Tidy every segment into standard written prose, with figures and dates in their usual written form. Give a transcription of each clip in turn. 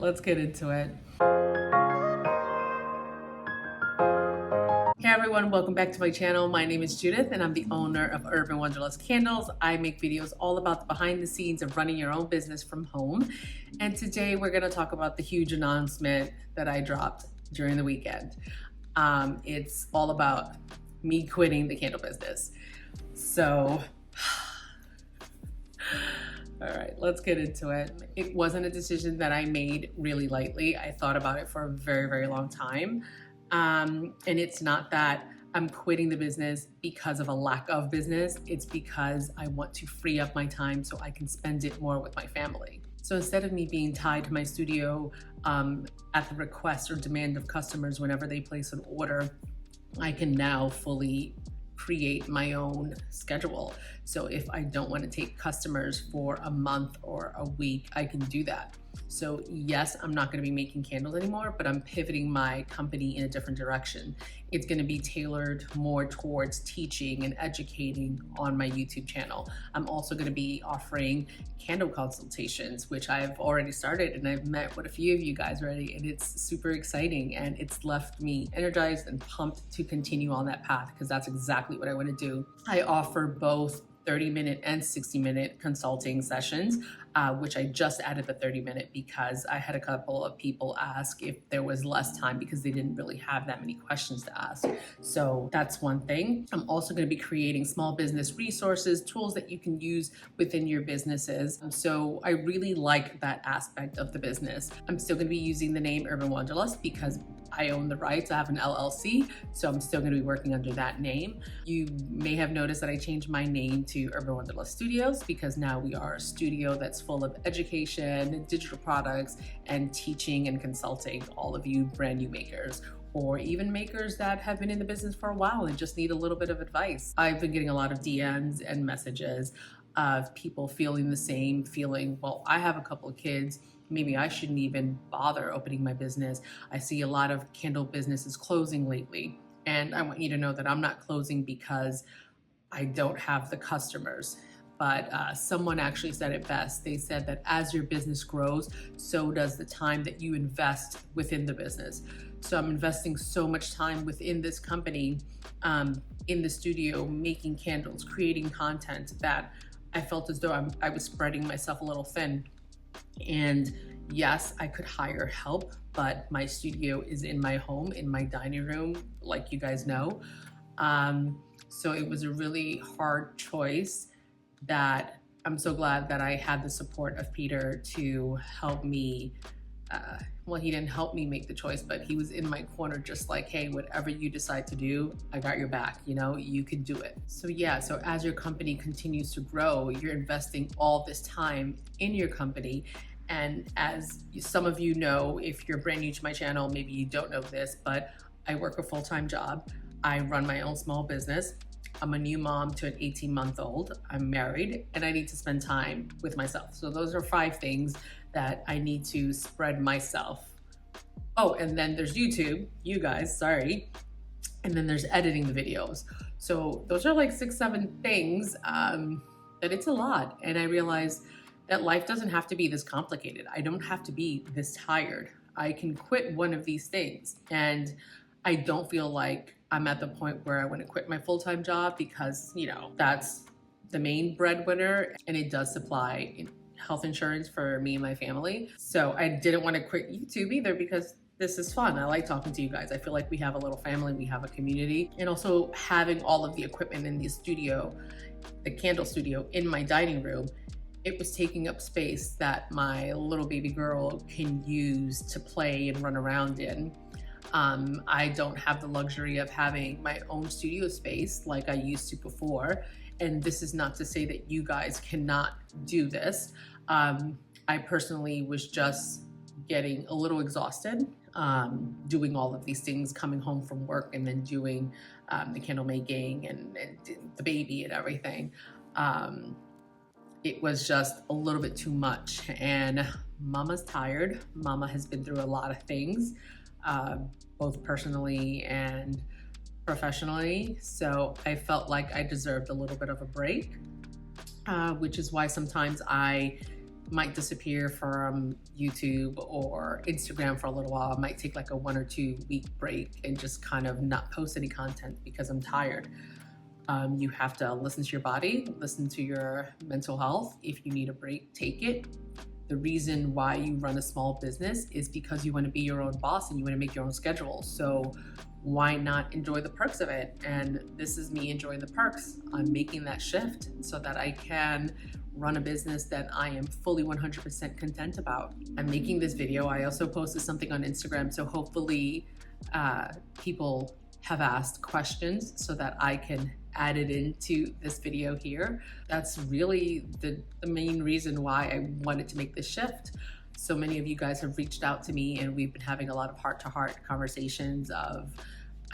let's get into it. Hey everyone, welcome back to my channel. My name is Judith and I'm the owner of Urban Wanderlust Candles. I make videos all about the behind the scenes of running your own business from home. And today we're gonna talk about the huge announcement that I dropped during the weekend. It's all about me quitting the candle business. So, all right, let's get into it. It wasn't a decision that I made really lightly. I thought about it for a very, very long time. And it's not that I'm quitting the business because of a lack of business. It's because I want to free up my time so I can spend it more with my family. So instead of me being tied to my studio at the request or demand of customers whenever they place an order, I can now fully create my own schedule. So if I don't want to take customers for a month or a week, I can do that. So yes, I'm not going to be making candles anymore, but I'm pivoting my company in a different direction. It's going to be tailored more towards teaching and educating on my YouTube channel. I'm also going to be offering candle consultations, which I've already started, and I've met with a few of you guys already, and it's super exciting, and it's left me energized and pumped to continue on that path because that's exactly what I want to do. I offer both 30-minute and 60-minute consulting sessions, which I just added the 30-minute because I had a couple of people ask if there was less time because they didn't really have that many questions to ask. So that's one thing. I'm also going to be creating small business resources, tools that you can use within your businesses. So I really like that aspect of the business. I'm still going to be using the name Urban Wanderlust because I own the rights. I have an LLC, so I'm still going to be working under that name. You may have noticed that I changed my name to Urban Wanderlust Studios because now we are a studio that's full of education, digital products, and teaching and consulting all of you brand new makers, or even makers that have been in the business for a while and just need a little bit of advice. I've been getting a lot of DMs and messages of people feeling the same feeling. Well, I have a couple of kids. Maybe I shouldn't even bother opening my business. I see a lot of candle businesses closing lately. And I want you to know that I'm not closing because I don't have the customers. But someone actually said it best. They said that as your business grows, so does the time that you invest within the business. So I'm investing so much time within this company, in the studio, making candles, creating content, that I felt as though I was spreading myself a little thin. And yes, I could hire help, but my studio is in my home, in my dining room, like you guys know. So it was a really hard choice that I'm so glad that I had the support of Peter to help me. Well, he didn't help me make the choice, but he was in my corner just like, hey, whatever you decide to do, I got your back, you know, you can do it. So yeah, so as your company continues to grow, you're investing all this time in your company. And as some of you know, if you're brand new to my channel, maybe you don't know this, but I work a full-time job. I run my own small business. I'm a new mom to an 18-month-old. I'm married and I need to spend time with myself. So those are 5 things that I need to spread myself. Oh, and then there's YouTube, you guys, sorry. And then there's editing the videos. So those are like 6, 7 things that it's a lot. And I realized that life doesn't have to be this complicated. I don't have to be this tired. I can quit one of these things. And I don't feel like I'm at the point where I want to quit my full-time job because, you know, that's the main breadwinner and it does supply health insurance for me and my family. So I didn't want to quit YouTube either because this is fun. I like talking to you guys. I feel like we have a little family, we have a community, and also having all of the equipment in the studio, the candle studio in my dining room, it was taking up space that my little baby girl can use to play and run around in. I don't have the luxury of having my own studio space like I used to before. And this is not to say that you guys cannot do this. I personally was just getting a little exhausted, doing all of these things, coming home from work and then doing the candle making and the baby and everything. It was just a little bit too much, and Mama's tired. Mama has been through a lot of things, both personally and professionally. So I felt like I deserved a little bit of a break, which is why sometimes I might disappear from YouTube or Instagram for a little while. I might take like a 1 or 2 week break and just kind of not post any content because I'm tired. You have to listen to your body, listen to your mental health. If you need a break, take it. The reason why you run a small business is because you want to be your own boss and you want to make your own schedule. So why not enjoy the perks of it? And this is me enjoying the perks. I'm making that shift so that I can run a business that I am fully 100% content about. I'm making this video. I also posted something on Instagram, so hopefully people have asked questions so that I can add it into this video here. That's really the main reason why I wanted to make this shift. So many of you guys have reached out to me and we've been having a lot of heart-to-heart conversations of,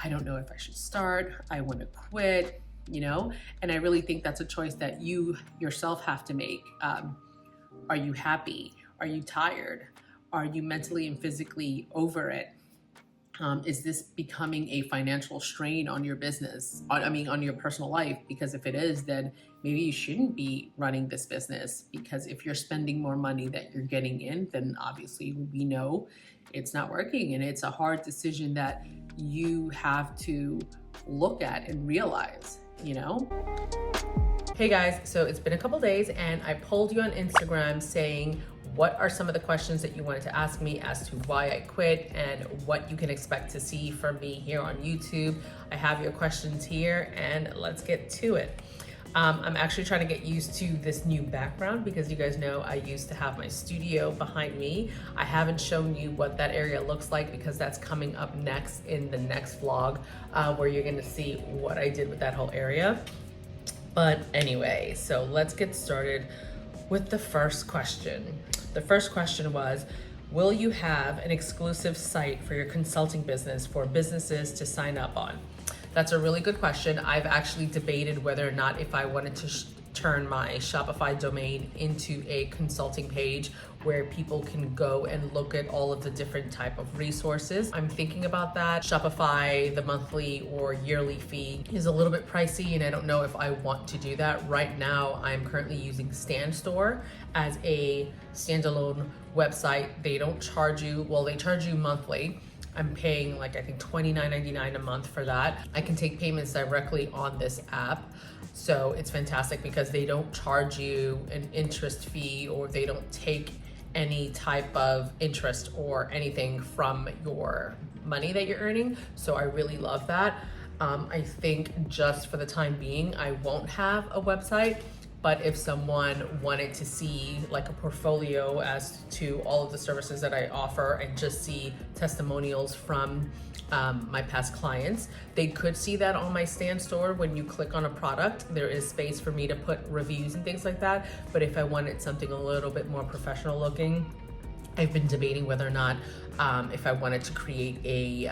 I don't know if I should start, I want to quit, you know? And I really think that's a choice that you yourself have to make. Are you happy? Are you tired? Are you mentally and physically over it? Is this becoming a financial strain on your business? On your personal life? Because if it is, then maybe you shouldn't be running this business, because if you're spending more money that you're getting in, then obviously we know it's not working, and it's a hard decision that you have to look at and realize, you know? Hey guys, so it's been a couple days and I polled you on Instagram saying, what are some of the questions that you wanted to ask me as to why I quit and what you can expect to see from me here on YouTube. I have your questions here and let's get to it. I'm actually trying to get used to this new background because you guys know I used to have my studio behind me. I haven't shown you what that area looks like because that's coming up next in the next vlog where you're gonna see what I did with that whole area. But anyway, so let's get started with the first question. The first question was, will you have an exclusive site for your consulting business for businesses to sign up on? That's a really good question. I've actually debated whether or not if I wanted to turn my Shopify domain into a consulting page where people can go and look at all of the different type of resources. I'm thinking about that. Shopify, the monthly or yearly fee is a little bit pricey and I don't know if I want to do that. Right now, I'm currently using StanStore as a standalone website. They don't charge you, well, they charge you monthly. I'm paying like, I think $29.99 a month for that. I can take payments directly on this app. So it's fantastic because they don't charge you an interest fee or they don't take any type of interest or anything from your money that you're earning. So I really love that. I think just for the time being, I won't have a website. But if someone wanted to see like a portfolio as to all of the services that I offer and just see testimonials from my past clients, they could see that on my StanStore. When you click on a product, there is space for me to put reviews and things like that. But if I wanted something a little bit more professional looking, I've been debating whether or not if I wanted to create a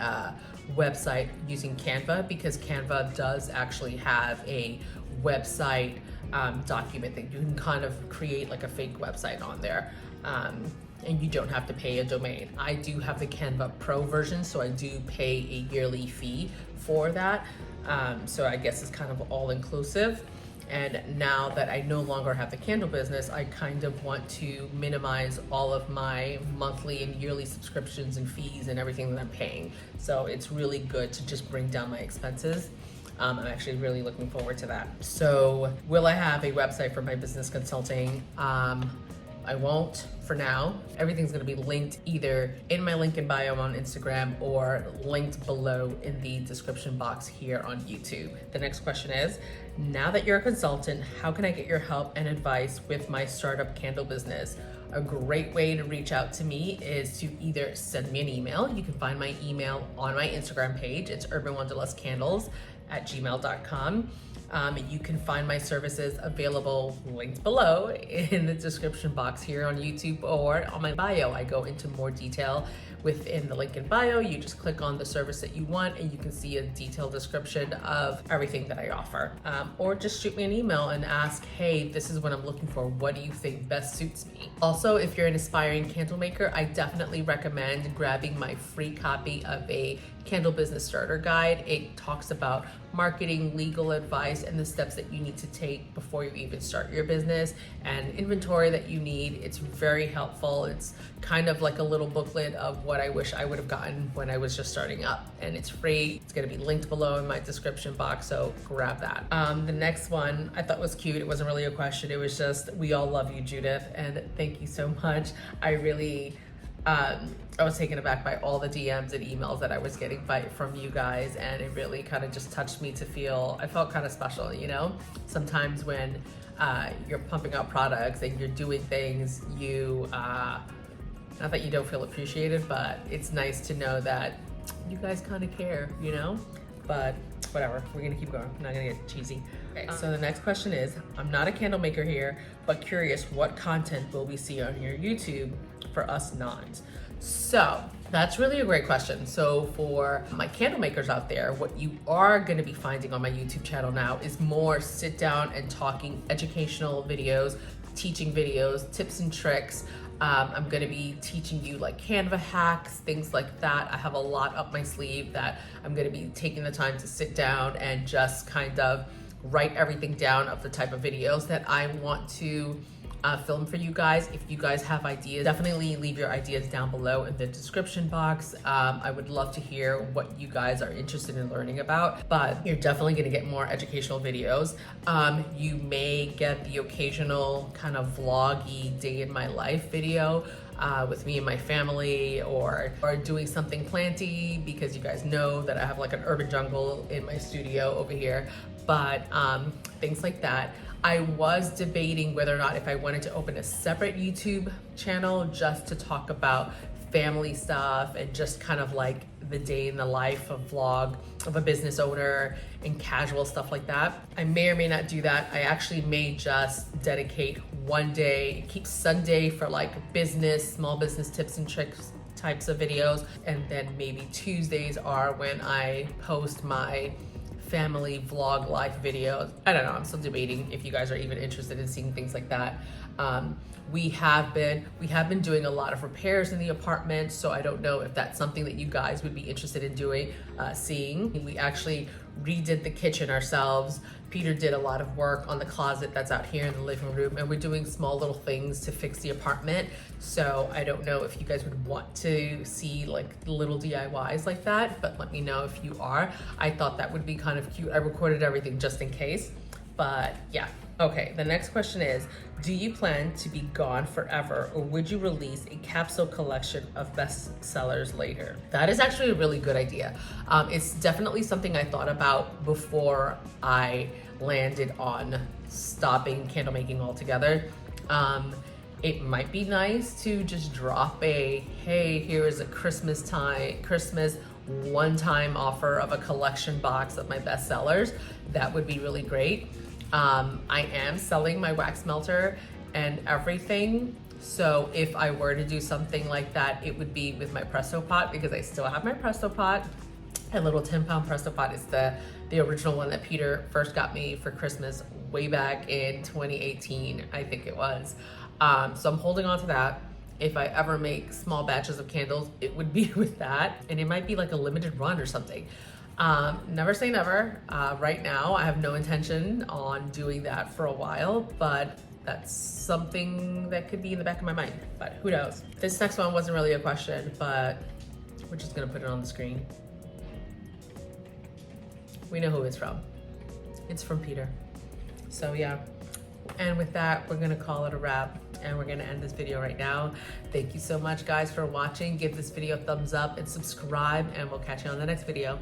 website using Canva, because Canva does actually have a website document that you can kind of create like a fake website on there. And you don't have to pay a domain. I do have the Canva Pro version, so I do pay a yearly fee for that. So I guess it's kind of all inclusive. And now that I no longer have the candle business, I kind of want to minimize all of my monthly and yearly subscriptions and fees and everything that I'm paying. So it's really good to just bring down my expenses. I'm actually really looking forward to that. So will I have a website for my business consulting? I won't for now. Everything's gonna be linked either in my link in bio on Instagram or linked below in the description box here on YouTube. The next question is, now that you're a consultant, how can I get your help and advice with my startup candle business? A great way to reach out to me is to either send me an email. You can find my email on my Instagram page. It's urbanwanderlustcandles@gmail.com. You can find my services available linked below in the description box here on YouTube or on my bio. I go into more detail within the link in bio. You just click on the service that you want and you can see a detailed description of everything that I offer. Or just shoot me an email and ask, hey, this is what I'm looking for. What do you think best suits me? Also, if you're an aspiring candle maker, I definitely recommend grabbing my free copy of a Candle Business Starter Guide. It talks about marketing, legal advice, and the steps that you need to take before you even start your business, and inventory that you need. It's very helpful. It's kind of like a little booklet of what I wish I would have gotten when I was just starting up, and it's free. It's gonna be linked below in my description box, so grab that. The next one I thought was cute. It wasn't really a question. It was just, we all love you, Judith, and thank you so much. I really, I was taken aback by all the DMs and emails that I was getting from you guys, and it really kind of just touched me to feel, I felt kind of special, you know? Sometimes when you're pumping out products and you're doing things, you, not that you don't feel appreciated, but it's nice to know that you guys kind of care, you know? But whatever, we're gonna keep going. I'm not gonna get cheesy. Okay, so the next question is, I'm not a candle maker here, but curious what content will we see on your YouTube for us nons? So that's really a great question. So for my candle makers out there, what you are gonna be finding on my YouTube channel now is more sit down and talking educational videos, teaching videos, tips and tricks. I'm gonna be teaching you like Canva hacks, things like that. I have a lot up my sleeve that I'm gonna be taking the time to sit down and just kind of write everything down of the type of videos that I want to film for you guys. If you guys have ideas, definitely leave your ideas down below in the description box. I would love to hear what you guys are interested in learning about, but you're definitely gonna get more educational videos. You may get the occasional kind of vloggy day in my life video with me and my family, or doing something planty, because you guys know that I have like an urban jungle in my studio over here, but things like that. I was debating whether or not if I wanted to open a separate YouTube channel just to talk about family stuff and just kind of like the day in the life of vlog of a business owner and casual stuff like that. I may or may not do that. I actually may just dedicate one day, keep Sunday for like business, small business tips and tricks types of videos, and then maybe Tuesdays are when I post my family vlog live videos. I don't know, I'm still debating if you guys are even interested in seeing things like that. We have been doing a lot of repairs in the apartment, so I don't know if that's something that you guys would be interested in doing, seeing. We actually redid the kitchen ourselves. Peter did a lot of work on the closet that's out here in the living room, and we're doing small little things to fix the apartment. So I don't know if you guys would want to see like little DIYs like that, but let me know if you are. I thought that would be kind of cute. I recorded everything just in case, but yeah. Okay, the next question is, do you plan to be gone forever, or would you release a capsule collection of bestsellers later? That is actually a really good idea. It's definitely something I thought about before I landed on stopping candle making altogether. It might be nice to just drop a, hey, here is a Christmas one-time offer of a collection box of my bestsellers. That would be really great. I am selling my wax melter and everything, so if I were to do something like that, it would be with my Presto pot, because I still have my Presto pot. A little 10-pound Presto pot is the original one that Peter first got me for Christmas way back in 2018, I think it was. So I'm holding on to that. If I ever make small batches of candles, it would be with that, and it might be like a limited run or something. Never say never. Right now, I have no intention on doing that for a while, but that's something that could be in the back of my mind, but who knows? This next one wasn't really a question, but we're just gonna put it on the screen. We know who it's from. It's from Peter. So yeah. And with that, we're gonna call it a wrap, and we're gonna end this video right now. Thank you so much, guys, for watching. Give this video a thumbs up and subscribe, and we'll catch you on the next video.